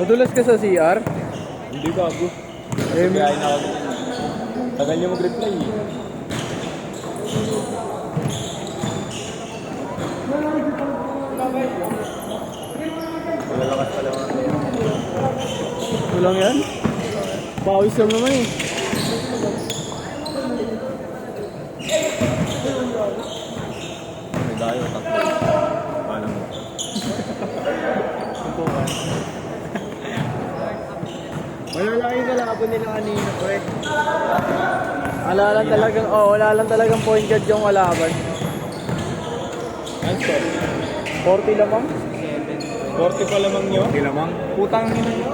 Madulas ka sa CR? Hindi gago. Eh, Kaya na ako. Tagal niya mag-reply eh. Malalakas pala mga kaya. Kulang yan? Pawis lang naman eh. May dayo, takbo. Paano mo? Malalaki ka laban nila kanina, pre. Wala lang talagang point guard yung kalaban. Ang score? 40 lamang. 40 pa lamang nyo? 40 lamang? Putang nyo.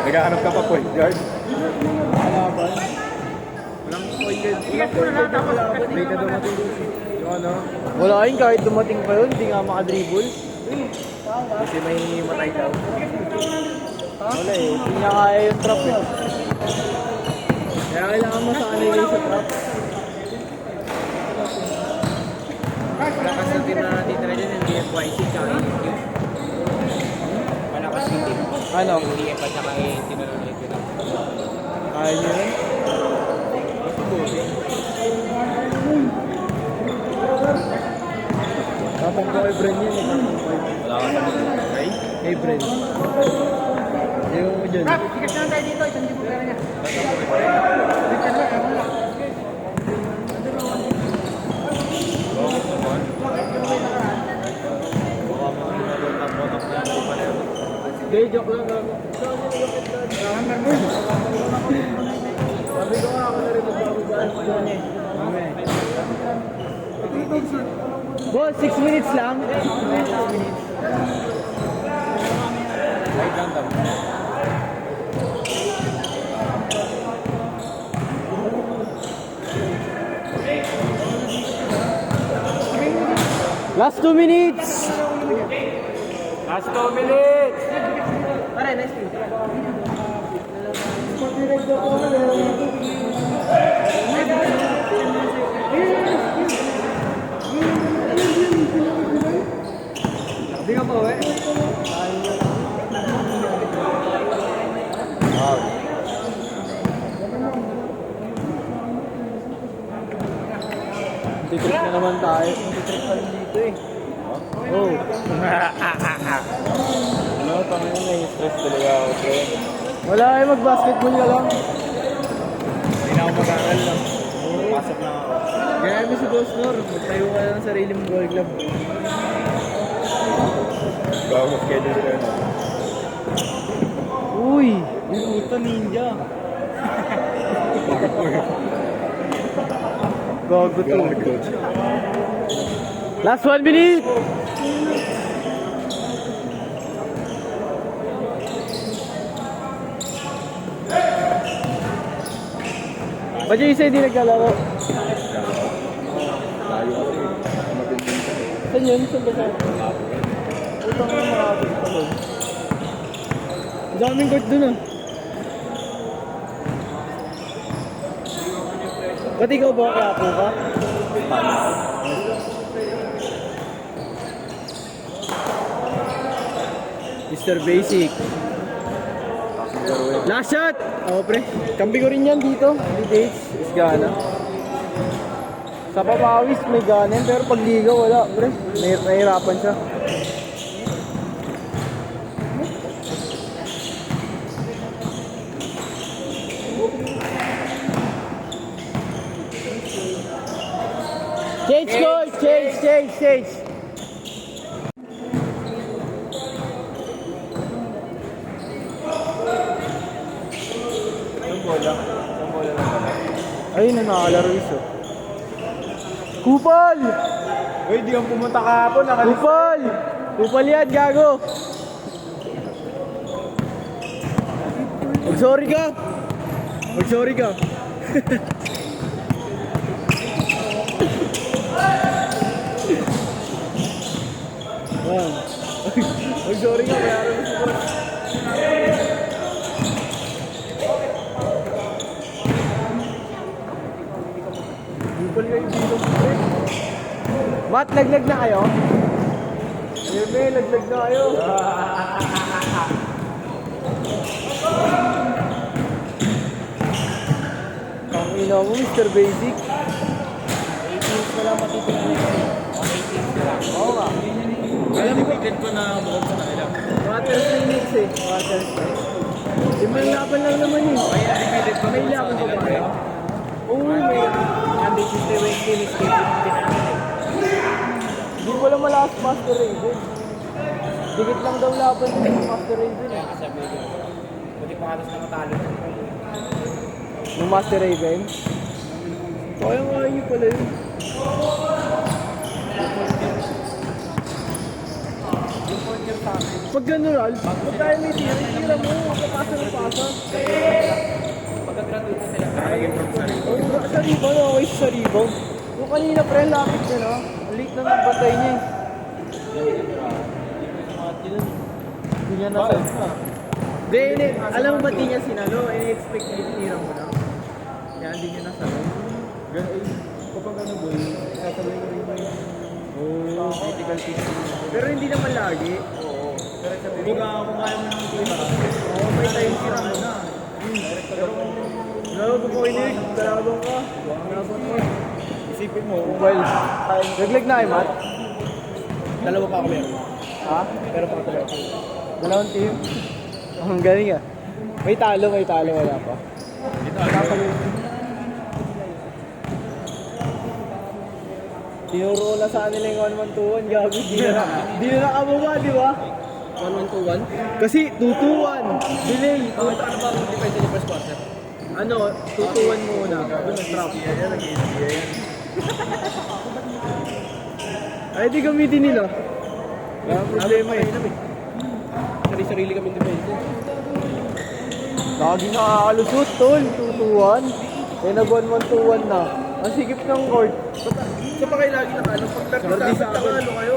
Naghahanap ka pa point guard? Kalaban. Walang point guard. Walang point guard yung kalaban. Hindi ka dumating. Yung ano? Wala yun, kahit dumating pa yun, hindi nga makadribble. Kasi may matay daw. Wala eh, hindi niya kaya yung trap eh. Kaya kailangan masanay kayo sa trap. Malakas na team na dito na dyan, yung DFYC tsaka yung team. Malakas yung team. Ano? Yung DF at tsaka yung team na ulit yun. Kaya niyo yun? Tapang ko kay Bren yun eh. Wala ka sa mga. Kay? Kay Bren. Ayaw mo dyan. Ikat na tayo dito, isang libo pera niya. Hindi, joke lang ako. Sabi ko nga ako na rin magbababaan ko doon eh. Boss, 6 minutes lang. 6 minutes. Last 2 minutes. Last 2 minutes! Pare, nice team. Hindi ka pa eh. Wow. Titrip na naman tayo. Titrip pa rin dito eh. Oh. Ano, tama yun, nai-stress talaga ako, pre. Wala eh, mag-basketball ka lang. Hindi na ako mag-aaral lang. Pasok na ako. Kaya mo si Boss Nor, magtayo ka ng sarili mong goal club. Gawa mo schedule ko yun. Uy! Yung puta ninja. Gago to. Coach. Last 1 minute! Ba't yung isa hindi nagkalaro? Tayo kasi. Mabinding ka eh. Saan yun? Saan ba siya? Utang na makapit pa doon. Ang daming court doon ah. Ba't ikaw ba kaya po ka? Mr. Basic. Last shot! Oo pre. Kampi ko rin yan dito. Details. Is gana. Sa papawis may ganin pero pag ligaw wala pre. Nahihirapan siya. Change coach! Change! Isang bola. Isang bola lang pala. Ayun na nakalaro iso. Kupal! Uy, di kang pumunta kahapon. Nakalis. Kupal! Kupal yan, gago! Mag-sorry ka! Mag-sorry ka! Wow. Mag-sorry ka, kaya mo si boss. Kupal kayo dito. Mat, laglag na kayo? Bebe, laglag na kayo. Ang ina mo, Mr. Basic. 18 ko lang matitira na yun. 18 ko lang. Oo nga. Alam ko, tignan ko na bukod sa kanila. Water Phoenix eh. Water Phoenix. Limang laban lang naman eh. Kaya repeated ko May dun sa laban pa kanila. ba? Oo, may. Sabi si Steven Phoenix, tinamin eh. Hindi ko lang malakas Master Raven. Dikit lang daw laban ng Master Raven eh. Sabi ko, buti pa halos na matalo. Ng Master Raven? Kaya nga yun pala yun. Pag gano'n, Ralph, pag tayo may tira mo, kapasa ng pasa. Pagka-graduate na sila, Oo, sa rebound, okay sa rebound. Yung kanina pre, lapit niya no? Ang late na nagbantay niya eh. Hindi niya nasa. Hindi, alam mo ba di niya sinalo? I-expect niya tinira mo na. Kaya hindi niya nasalo. Kapag ano boy, sasabihin ko rin mo yun. Oh, critical thinking. Pero hindi naman lagi. Oo. Pero sabi mo, Kung kaya mo nang tira, oo, may time tira mo na. Lalo ko po inig, dalabang ka. Dalabang ka. isipin mo, Well, naglag na kay Matt? dalawa pa ako meron. Ha? Pero pa ako meron. Dalawang team? Ang galing ah. May talo, wala pa. Tinuro ko na sa kanila yung 1-1-2-1, gabi. Di na nakababa, di ba? 1-1-2-1? Kasi 2-2-1, delay. Paano ba ang defense niya first quarter? Ano, 2-2-1 muna. Doon nag-trap. Ay, di gamitin nila. Wala problema eh. Sarili-sarili kami defense. Lagi nakakalusot, tol. 2-2-1. Kaya nag-1-1-2-1 na. Ang sikip ng court. Sa pa kayo lagi nakano? Pag ano kayo?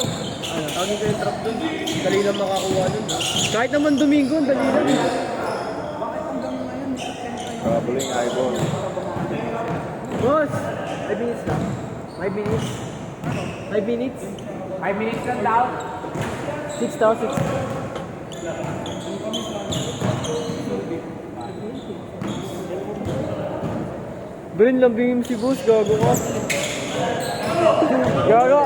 Lagi kayo trap dun. Dali lang makakuha dun. Kahit naman Domingo, ang dali lang. Traveling eyeball. Boss! 5 minutes lang. 5 minutes. 5 minutes. 5 minutes lang daw. 6 daw, 6. Brin, lambingin si boss. Gago ka. Gago.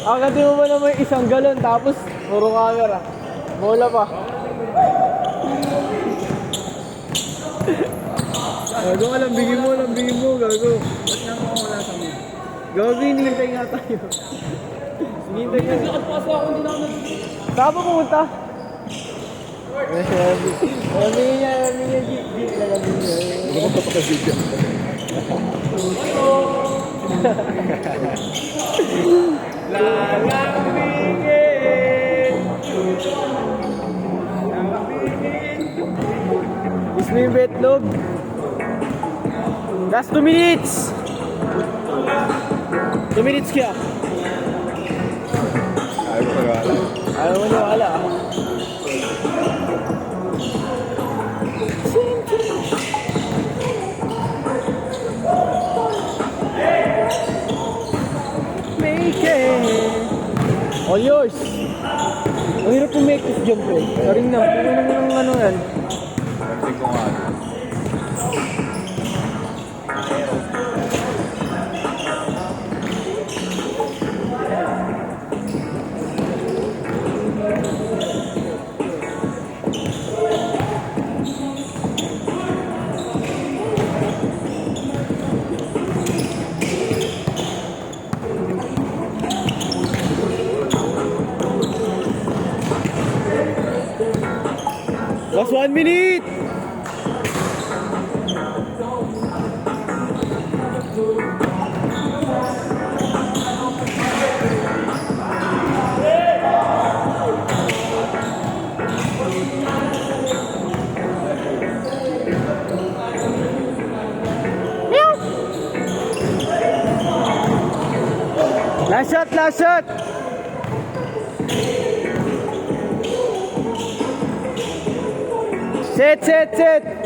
Ang ganda mo ba naman isang galon tapos puro camera. Bola pa. Gago ka, lambingin mo, gago. Ba't nga mo wala sa mood? Gago, hinihintay nga tayo. Hinihintay nga. Nakapasa ako, hindi na ako Saan pa pumunta? Lambingin niya, lambingin niya. Ano ba kapag-video? Gusto mo yung betlog? Last 2 minutes! 2 minutes kaya? Ayaw ko pag-aala. Ayaw mo na wala ah. Make it! All yours! Ang hirap po make this jump eh. Saring na, puno naman ng ano yan. Pansin ko nga. Last 1 minute! Last shot, last shot! Set, set, set!